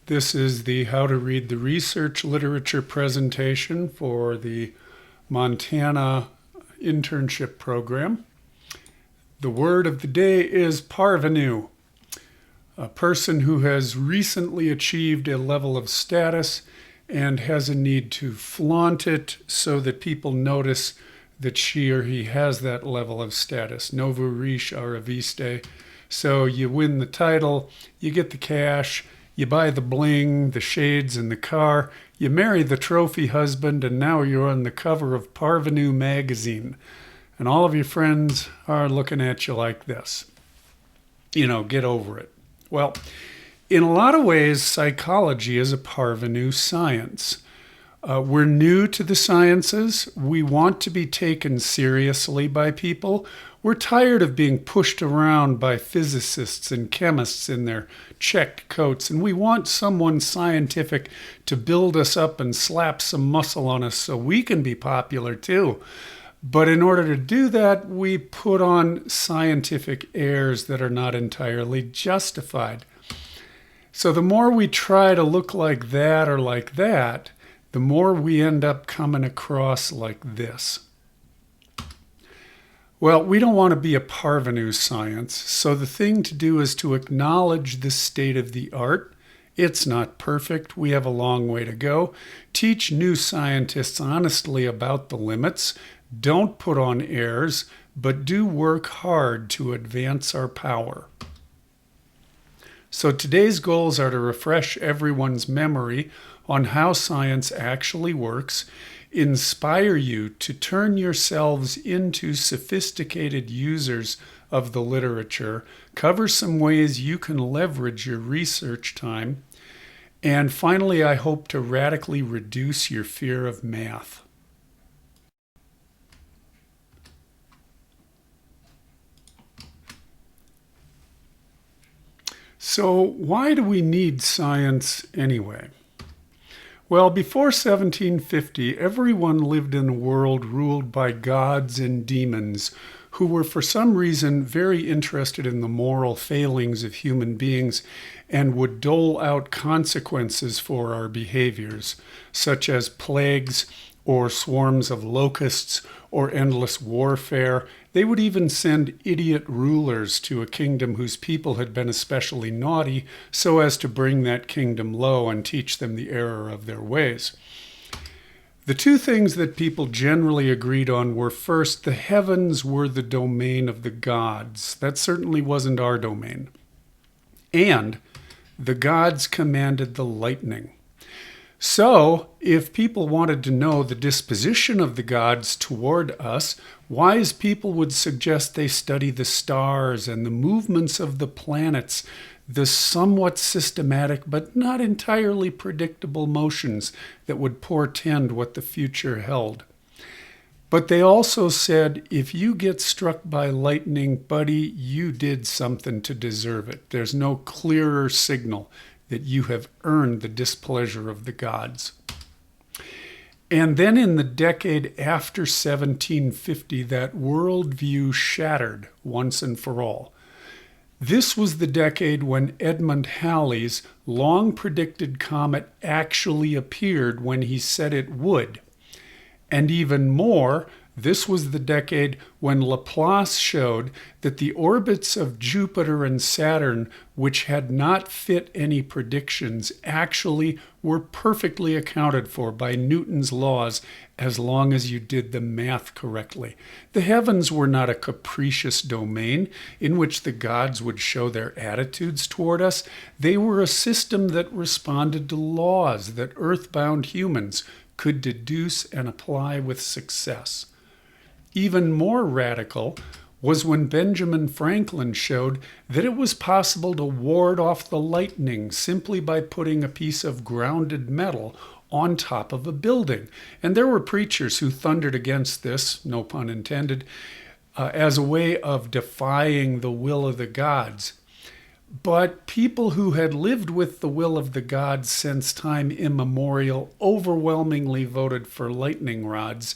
This is the How to Read the Research Literature presentation for the Montana internship program. The word of the day is parvenu, a person who has recently achieved a level of status and has a need to flaunt it so that people notice that she or he has that level of status. Novo riche araviste. So you win the title, you get the cash, you buy the bling, the shades, and the car. You marry the trophy husband, and now you're on the cover of Parvenu magazine. And all of your friends are looking at you like this. Get over it. Well, in a lot of ways, psychology is a parvenu science. We're new to the sciences. We want to be taken seriously by people. We're tired of being pushed around by physicists and chemists in their checked coats, and we want someone scientific to build us up and slap some muscle on us so we can be popular too. But in order to do that, we put on scientific airs that are not entirely justified. So the more we try to look like that or like that, the more we end up coming across like this. Well, we don't want to be a parvenu science, so the thing to do is to acknowledge the state of the art. It's not perfect. We have a long way to go. Teach new scientists honestly about the limits. Don't put on airs, but do work hard to advance our power. So today's goals are to refresh everyone's memory on how science actually works, inspire you to turn yourselves into sophisticated users of the literature, cover some ways you can leverage your research time, and finally, I hope to radically reduce your fear of math. So why do we need science anyway? Well, before 1750, everyone lived in a world ruled by gods and demons who were for some reason very interested in the moral failings of human beings and would dole out consequences for our behaviors, such as plagues or swarms of locusts or endless warfare. They would even send idiot rulers to a kingdom whose people had been especially naughty so as to bring that kingdom low and teach them the error of their ways. The two things that people generally agreed on were, first, the heavens were the domain of the gods. That certainly wasn't our domain. And the gods commanded the lightning. So, if people wanted to know the disposition of the gods toward us, wise people would suggest they study the stars and the movements of the planets, the somewhat systematic but not entirely predictable motions that would portend what the future held. But they also said, if you get struck by lightning, buddy, you did something to deserve it. There's no clearer signal that you have earned the displeasure of the gods. And then in the decade after 1750, that worldview shattered once and for all. This was the decade when Edmund Halley's long-predicted comet actually appeared when he said it would. And even more, this was the decade when Laplace showed that the orbits of Jupiter and Saturn, which had not fit any predictions, actually were perfectly accounted for by Newton's laws as long as you did the math correctly. The heavens were not a capricious domain in which the gods would show their attitudes toward us. They were a system that responded to laws that earthbound humans could deduce and apply with success. Even more radical was when Benjamin Franklin showed that it was possible to ward off the lightning simply by putting a piece of grounded metal on top of a building. And there were preachers who thundered against this, no pun intended, as a way of defying the will of the gods. But people who had lived with the will of the gods since time immemorial overwhelmingly voted for lightning rods.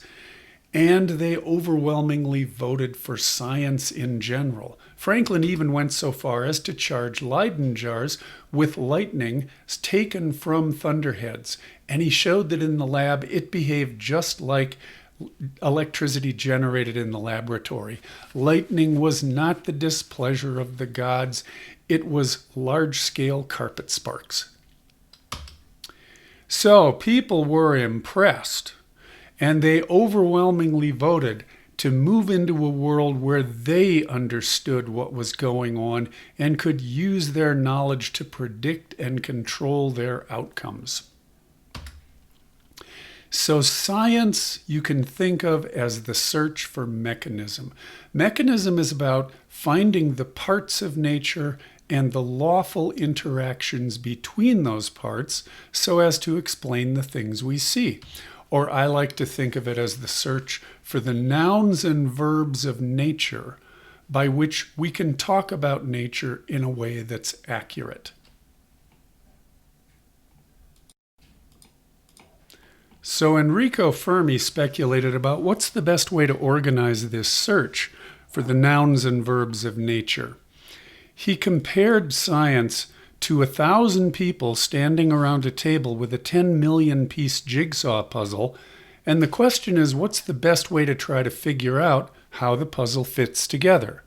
and they overwhelmingly voted for science in general. Franklin even went so far as to charge Leyden jars with lightning taken from thunderheads, and he showed that in the lab it behaved just like electricity generated in the laboratory. Lightning was not the displeasure of the gods, it was large-scale carpet sparks. So people were impressed, and they overwhelmingly voted to move into a world where they understood what was going on and could use their knowledge to predict and control their outcomes. So science you can think of as the search for mechanism. Mechanism is about finding the parts of nature and the lawful interactions between those parts so as to explain the things we see. Or I like to think of it as the search for the nouns and verbs of nature by which we can talk about nature in a way that's accurate. So Enrico Fermi speculated about what's the best way to organize this search for the nouns and verbs of nature. He compared science to 1,000 people standing around a table with a 10 million piece jigsaw puzzle, and the question is, what's the best way to try to figure out how the puzzle fits together?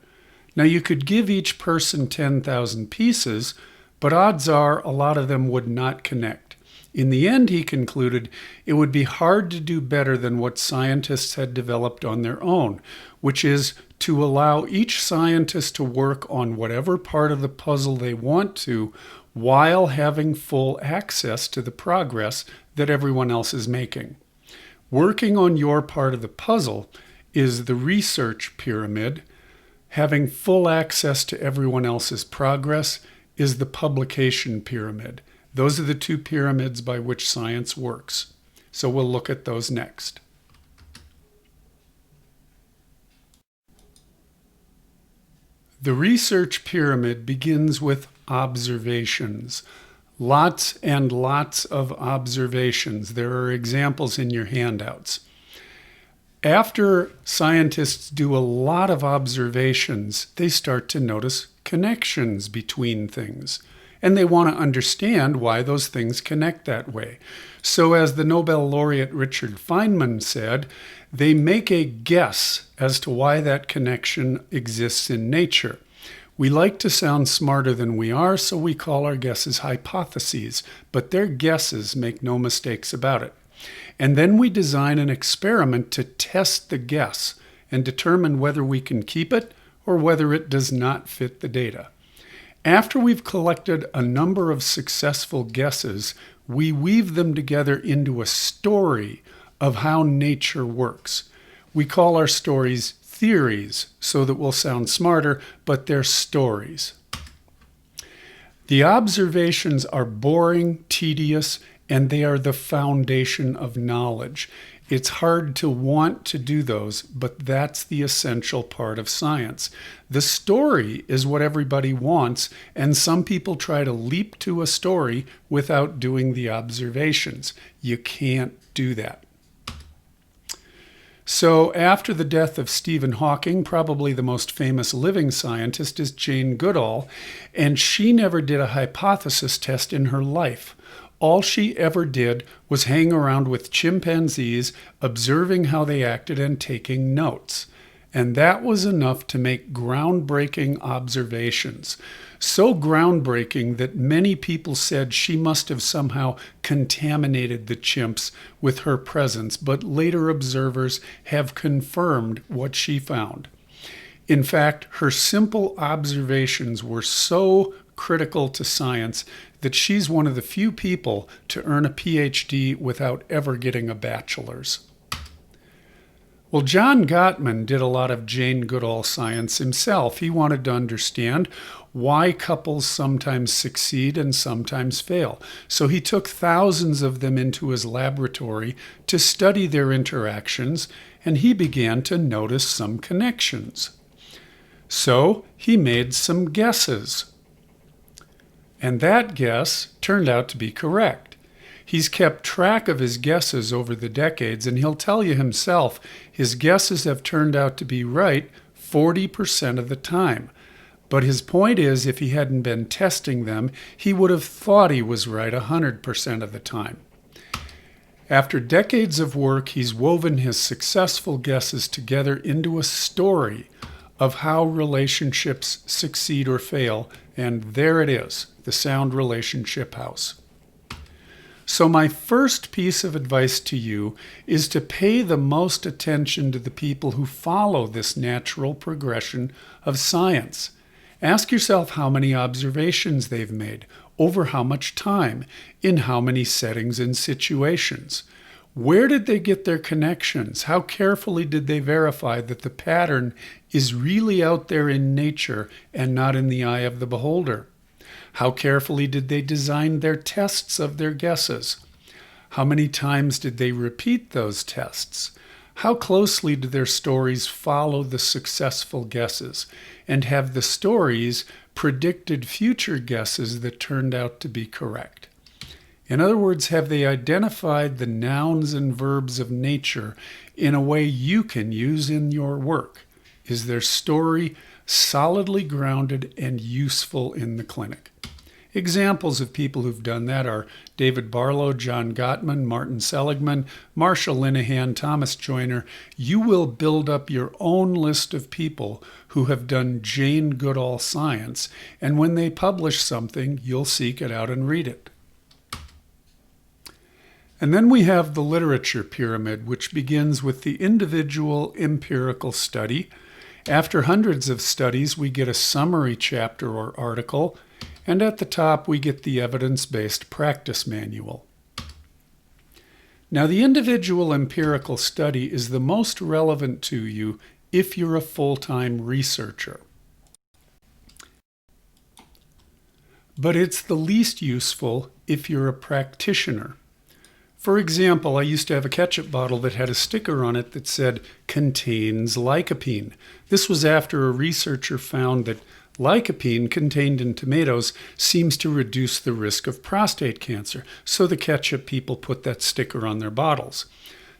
Now you could give each person 10,000 pieces, but odds are a lot of them would not connect. In the end, he concluded, it would be hard to do better than what scientists had developed on their own, which is to allow each scientist to work on whatever part of the puzzle they want to, while having full access to the progress that everyone else is making. Working on your part of the puzzle is the research pyramid. Having full access to everyone else's progress is the publication pyramid. Those are the two pyramids by which science works. So we'll look at those next. The research pyramid begins with observations. Lots and lots of observations. There are examples in your handouts. After scientists do a lot of observations, they start to notice connections between things. And they want to understand why those things connect that way. So as the Nobel laureate Richard Feynman said, they make a guess as to why that connection exists in nature. We like to sound smarter than we are, so we call our guesses hypotheses, but they're guesses, make no mistakes about it. And then we design an experiment to test the guess and determine whether we can keep it or whether it does not fit the data. After we've collected a number of successful guesses, we weave them together into a story of how nature works. We call our stories theories so that we'll sound smarter, but they're stories. The observations are boring, tedious, and they are the foundation of knowledge. It's hard to want to do those, but that's the essential part of science. The story is what everybody wants, and some people try to leap to a story without doing the observations. You can't do that. So after the death of Stephen Hawking, probably the most famous living scientist is Jane Goodall, and she never did a hypothesis test in her life. All she ever did was hang around with chimpanzees, observing how they acted and taking notes. And that was enough to make groundbreaking observations. So groundbreaking that many people said she must have somehow contaminated the chimps with her presence, but later observers have confirmed what she found. In fact, her simple observations were so critical to science that she's one of the few people to earn a PhD without ever getting a bachelor's. Well, John Gottman did a lot of Jane Goodall science himself. He wanted to understand why couples sometimes succeed and sometimes fail. So he took thousands of them into his laboratory to study their interactions, and he began to notice some connections. So he made some guesses. And that guess turned out to be correct. He's kept track of his guesses over the decades, and he'll tell you himself his guesses have turned out to be right 40% of the time. But his point is, if he hadn't been testing them, he would have thought he was right 100% of the time. After decades of work, he's woven his successful guesses together into a story of how relationships succeed or fail, and there it is, the Sound Relationship House. So my first piece of advice to you is to pay the most attention to the people who follow this natural progression of science. Ask yourself how many observations they've made, over how much time, in how many settings and situations. Where did they get their connections? How carefully did they verify that the pattern is really out there in nature and not in the eye of the beholder? How carefully did they design their tests of their guesses? How many times did they repeat those tests? How closely do their stories follow the successful guesses? And have the stories predicted future guesses that turned out to be correct? In other words, have they identified the nouns and verbs of nature in a way you can use in your work? Is their story solidly grounded and useful in the clinic? Examples of people who've done that are David Barlow, John Gottman, Martin Seligman, Marshall Linehan, Thomas Joyner. You will build up your own list of people who have done Jane Goodall science, and when they publish something, you'll seek it out and read it. And then we have the literature pyramid, which begins with the individual empirical study. After hundreds of studies, we get a summary chapter or article, and at the top we get the evidence-based practice manual. Now, the individual empirical study is the most relevant to you if you're a full-time researcher. But it's the least useful if you're a practitioner. For example, I used to have a ketchup bottle that had a sticker on it that said, "contains lycopene." This was after a researcher found that lycopene contained in tomatoes seems to reduce the risk of prostate cancer, so the ketchup people put that sticker on their bottles.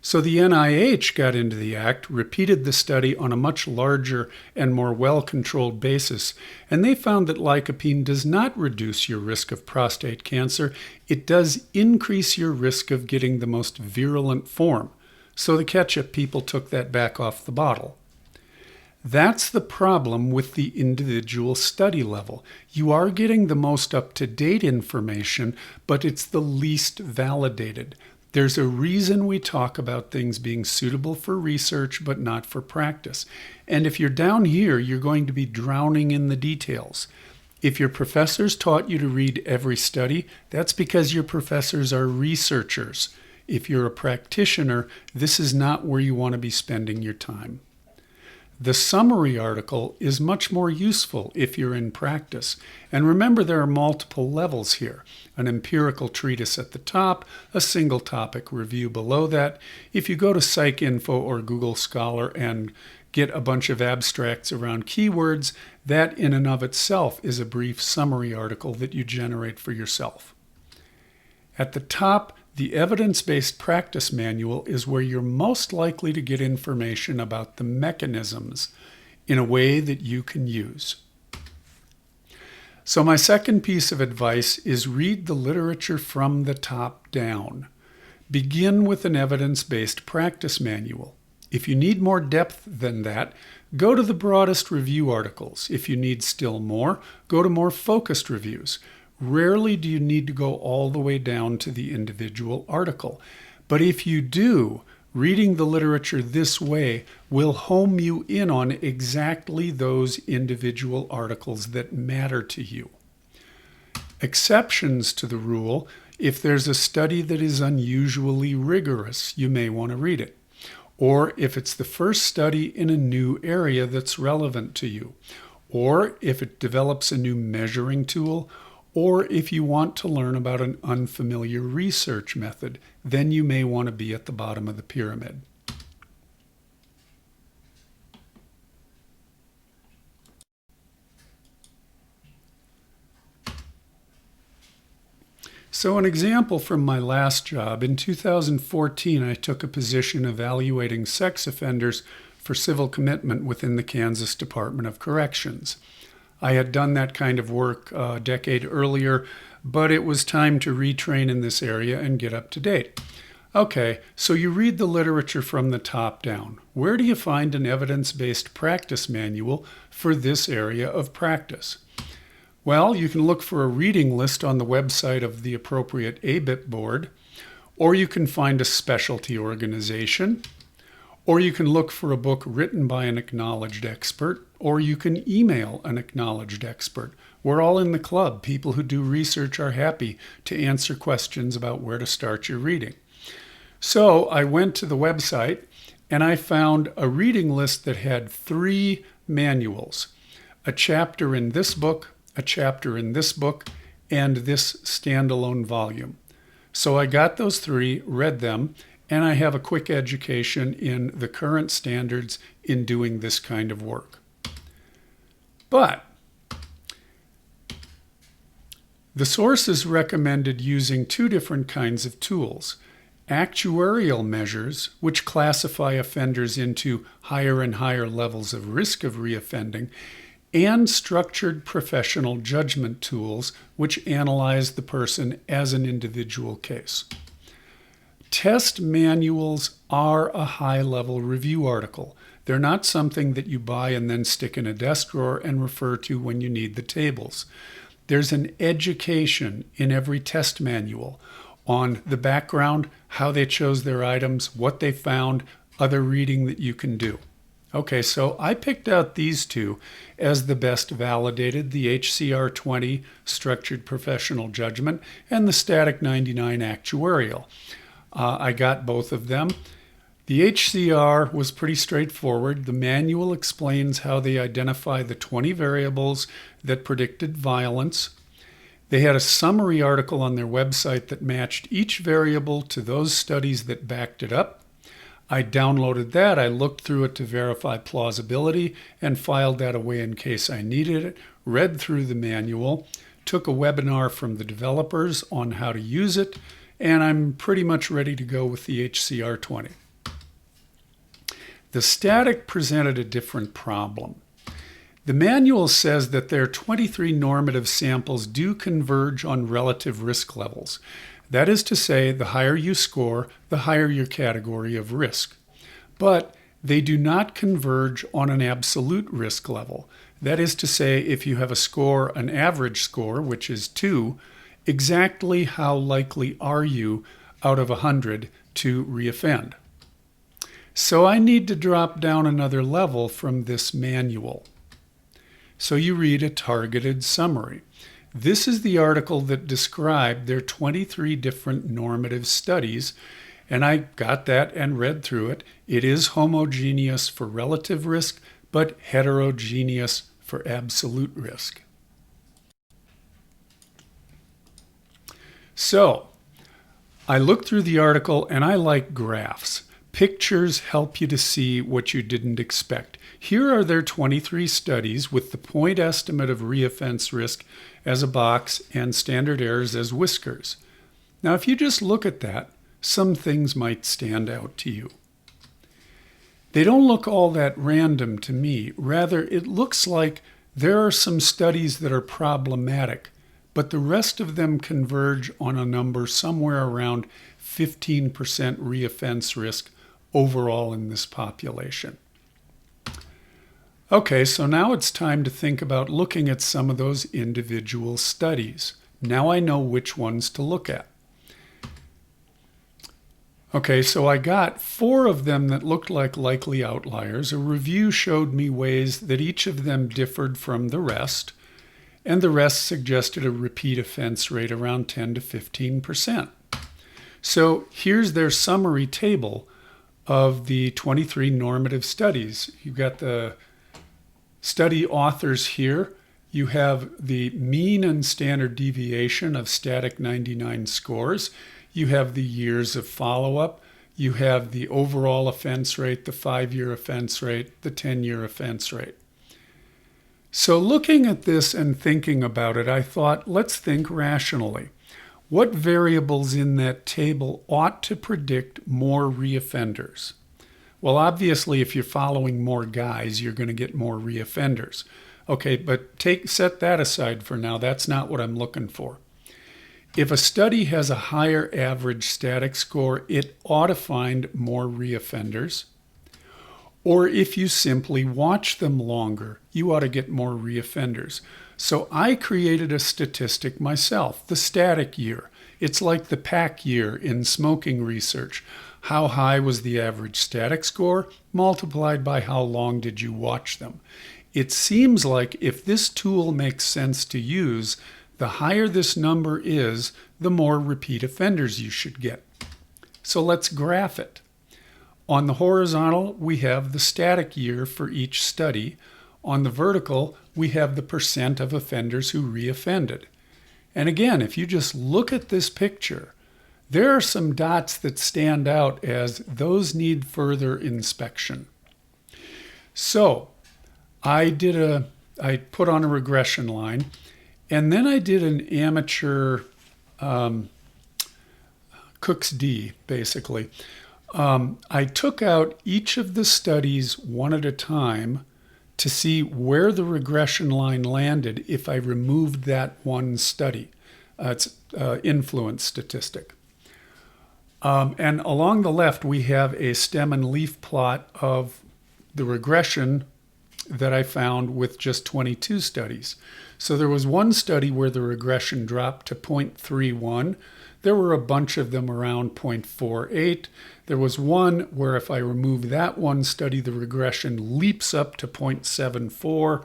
So the NIH got into the act, repeated the study on a much larger and more well-controlled basis, and they found that lycopene does not reduce your risk of prostate cancer. It does increase your risk of getting the most virulent form. So the ketchup people took that back off the bottle. That's the problem with the individual study level. You are getting the most up-to-date information, but it's the least validated. There's a reason we talk about things being suitable for research but not for practice. And if you're down here, you're going to be drowning in the details. If your professors taught you to read every study, that's because your professors are researchers. If you're a practitioner, this is not where you want to be spending your time. The summary article is much more useful if you're in practice. And remember, there are multiple levels here. An empirical treatise at the top, a single topic review below that. If you go to PsycInfo or Google Scholar and get a bunch of abstracts around keywords, that in and of itself is a brief summary article that you generate for yourself. At the top, the evidence-based practice manual is where you're most likely to get information about the mechanisms in a way that you can use. So my second piece of advice is read the literature from the top down. Begin with an evidence-based practice manual. If you need more depth than that, go to the broadest review articles. If you need still more, go to more focused reviews. Rarely do you need to go all the way down to the individual article. But if you do, reading the literature this way will home you in on exactly those individual articles that matter to you. Exceptions to the rule: if there's a study that is unusually rigorous, you may want to read it. Or if it's the first study in a new area that's relevant to you. Or if it develops a new measuring tool. Or if you want to learn about an unfamiliar research method, then you may want to be at the bottom of the pyramid. So an example from my last job, in 2014, I took a position evaluating sex offenders for civil commitment within the Kansas Department of Corrections. I had done that kind of work a decade earlier, but it was time to retrain in this area and get up to date. Okay, so you read the literature from the top down. Where do you find an evidence-based practice manual for this area of practice? Well, you can look for a reading list on the website of the appropriate ABIP board, or you can find a specialty organization, or you can look for a book written by an acknowledged expert, or you can email an acknowledged expert. We're all in the club. People who do research are happy to answer questions about where to start your reading. So I went to the website and I found a reading list that had 3 manuals, a chapter in this book, a chapter in this book, and this standalone volume. So I got those 3, read them, and I have a quick education in the current standards in doing this kind of work. But the sources recommended using 2 different kinds of tools: actuarial measures, which classify offenders into higher and higher levels of risk of reoffending, and structured professional judgment tools, which analyze the person as an individual case. Test manuals are a high-level review article. They're not something that you buy and then stick in a desk drawer and refer to when you need the tables. There's an education in every test manual on the background, how they chose their items, what they found, other reading that you can do. Okay, so I picked out these 2 as the best validated, the HCR 20 Structured Professional Judgment and the Static 99 Actuarial. I got both of them. The HCR was pretty straightforward. The manual explains how they identify the 20 variables that predicted violence. They had a summary article on their website that matched each variable to those studies that backed it up. I downloaded that, I looked through it to verify plausibility, and filed that away in case I needed it, read through the manual, took a webinar from the developers on how to use it, and I'm pretty much ready to go with the HCR 20. The static presented a different problem. The manual says that their 23 normative samples do converge on relative risk levels. That is to say, the higher you score, the higher your category of risk. But they do not converge on an absolute risk level. That is to say, if you have a score, an average score, which is 2, exactly how likely are you out of 100 to reoffend? So I need to drop down another level from this manual. So you read a targeted summary. This is the article that described their 23 different normative studies, and I got that and read through it. It is homogeneous for relative risk, but heterogeneous for absolute risk. So I looked through the article and I like graphs. Pictures help you to see what you didn't expect. Here are their 23 studies with the point estimate of reoffense risk as a box and standard errors as whiskers. Now, if you just look at that, some things might stand out to you. They don't look all that random to me. Rather, it looks like there are some studies that are problematic, but the rest of them converge on a number somewhere around 15% reoffense risk overall in this population. Okay, so now it's time to think about looking at some of those individual studies. Now I know which ones to look at. Okay, so I got 4 of them that looked like likely outliers. A review showed me ways that each of them differed from the rest, and the rest suggested a repeat offense rate around 10 to 15%. So here's their summary table of the 23 normative studies. You've got the study authors here. You have the mean and standard deviation of static 99 scores. You have the years of follow-up. You have the overall offense rate, the 5-year offense rate, the 10-year offense rate. So looking at this and thinking about it, I thought, let's think rationally. What variables in that table ought to predict more reoffenders? Well, obviously, if you're following more guys, you're going to get more reoffenders. Okay, but set that aside for now. That's not what I'm looking for. If a study has a higher average static score, it ought to find more reoffenders. Or if you simply watch them longer, you ought to get more reoffenders. So I created a statistic myself, the static year. It's like the pack year in smoking research. How high was the average static score multiplied by how long did you watch them? It seems like if this tool makes sense to use, the higher this number is, the more repeat offenders you should get. So let's graph it. On the horizontal, we have the static year for each study. On the vertical, we have the percent of offenders who reoffended. And again, if you just look at this picture, there are some dots that stand out as those need further inspection. So I put on a regression line, and then I did an amateur Cook's D, basically. I took out each of the studies one at a time to see where the regression line landed if I removed that one study. It's influence statistic. And along the left, we have a stem and leaf plot of the regression that I found with just 22 studies. So there was one study where the regression dropped to 0.31. There were a bunch of them around 0.48. There was one where if I remove that one study, the regression leaps up to 0.74.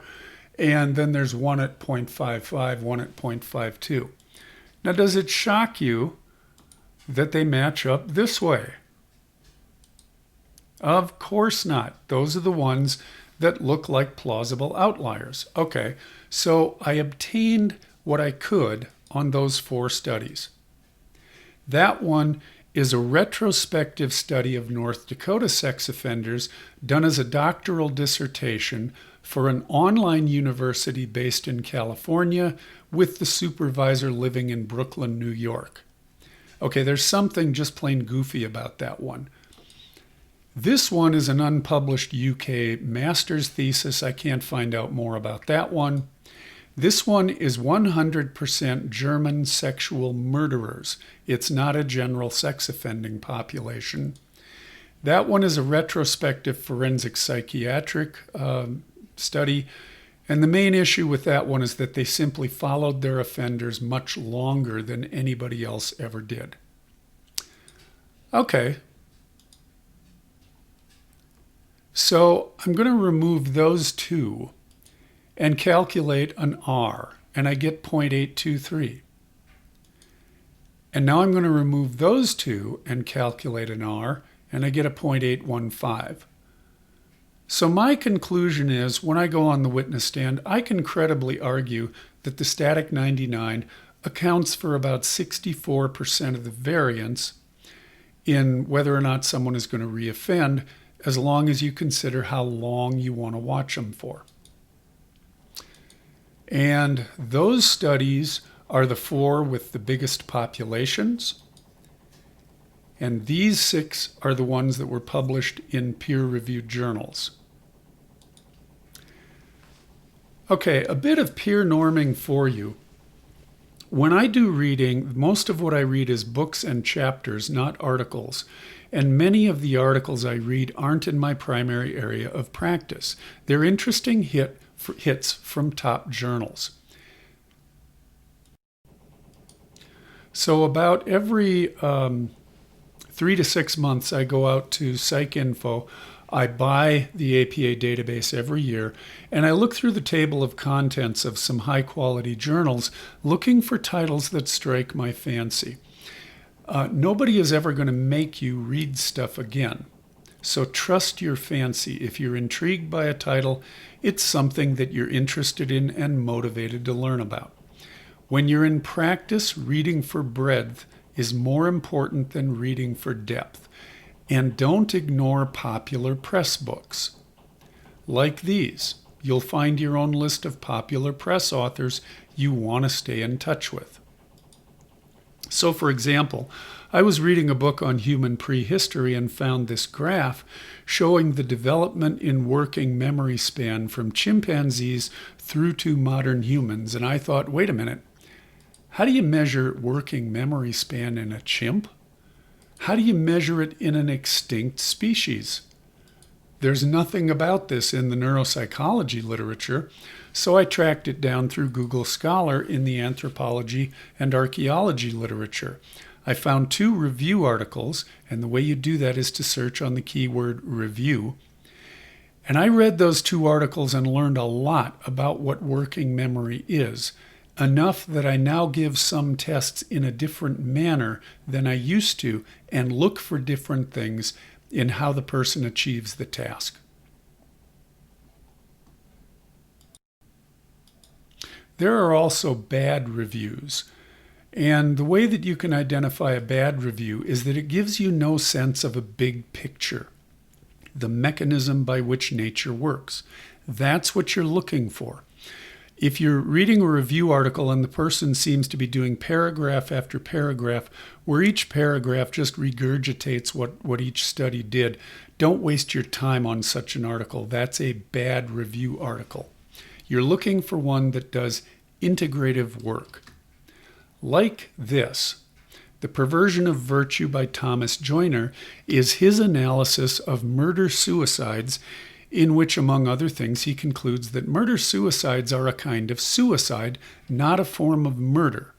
And then there's one at 0.55, one at 0.52. Now, does it shock you that they match up this way? Of course not. Those are the ones that look like plausible outliers. Okay, so I obtained what I could on those 4 studies. That one is a retrospective study of North Dakota sex offenders done as a doctoral dissertation for an online university based in California with the supervisor living in Brooklyn, New York. Okay, there's something just plain goofy about that one. This one is an unpublished UK master's thesis. I can't find out more about that one. This one is 100% German sexual murderers. It's not a general sex offending population. That one is a retrospective forensic psychiatric study. And the main issue with that one is that they simply followed their offenders much longer than anybody else ever did. Okay. So I'm going to remove those 2 and calculate an R, and I get 0.823. And now I'm going to remove those 2 and calculate an R, and I get a 0.815. So my conclusion is, when I go on the witness stand, I can credibly argue that the static 99 accounts for about 64% of the variance in whether or not someone is going to reoffend, as long as you consider how long you want to watch them for. And those studies are the 4 with the biggest populations. And these 6 are the ones that were published in peer-reviewed journals. Okay, a bit of peer norming for you. When I do reading, most of what I read is books and chapters, not articles. And many of the articles I read aren't in my primary area of practice. They're interesting hits from top journals. So about every 3 to 6 months, I go out to PsycInfo. I buy the APA database every year, and I look through the table of contents of some high-quality journals, looking for titles that strike my fancy. Nobody is ever going to make you read stuff again. So trust your fancy. If you're intrigued by a title, it's something that you're interested in and motivated to learn about. When you're in practice, reading for breadth is more important than reading for depth. And don't ignore popular press books. Like these, you'll find your own list of popular press authors you want to stay in touch with. So, for example, I was reading a book on human prehistory and found this graph showing the development in working memory span from chimpanzees through to modern humans. And I thought, wait a minute, how do you measure working memory span in a chimp? How do you measure it in an extinct species? There's nothing about this in the neuropsychology literature, so I tracked it down through Google Scholar in the anthropology and archaeology literature. I found 2 review articles, and the way you do that is to search on the keyword review. And I read those 2 articles and learned a lot about what working memory is, enough that I now give some tests in a different manner than I used to and look for different things in how the person achieves the task. There are also bad reviews. And the way that you can identify a bad review is that it gives you no sense of a big picture, the mechanism by which nature works. That's what you're looking for. If you're reading a review article and the person seems to be doing paragraph after paragraph, where each paragraph just regurgitates what each study did, don't waste your time on such an article. That's a bad review article. You're looking for one that does integrative work. Like this, The Perversion of Virtue by Thomas Joyner is his analysis of murder-suicides, in which, among other things, he concludes that murder-suicides are a kind of suicide, not a form of murder.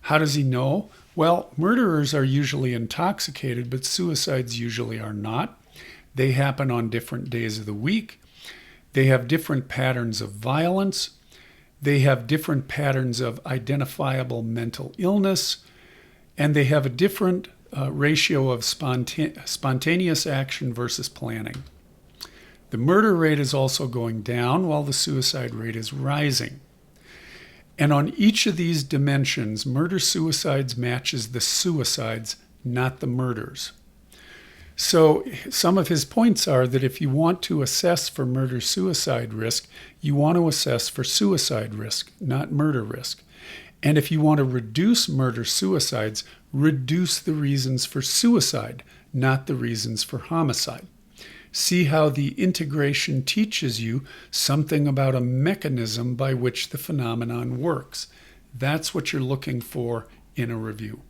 How does he know? Well, murderers are usually intoxicated, but suicides usually are not. They happen on different days of the week. They have different patterns of violence. They have different patterns of identifiable mental illness. And they have a different ratio of spontaneous action versus planning. The murder rate is also going down while the suicide rate is rising. And on each of these dimensions, murder-suicides matches the suicides, not the murders. So some of his points are that if you want to assess for murder-suicide risk, you want to assess for suicide risk, not murder risk. And if you want to reduce murder-suicides, reduce the reasons for suicide, not the reasons for homicide. See how the integration teaches you something about a mechanism by which the phenomenon works. That's what you're looking for in a review.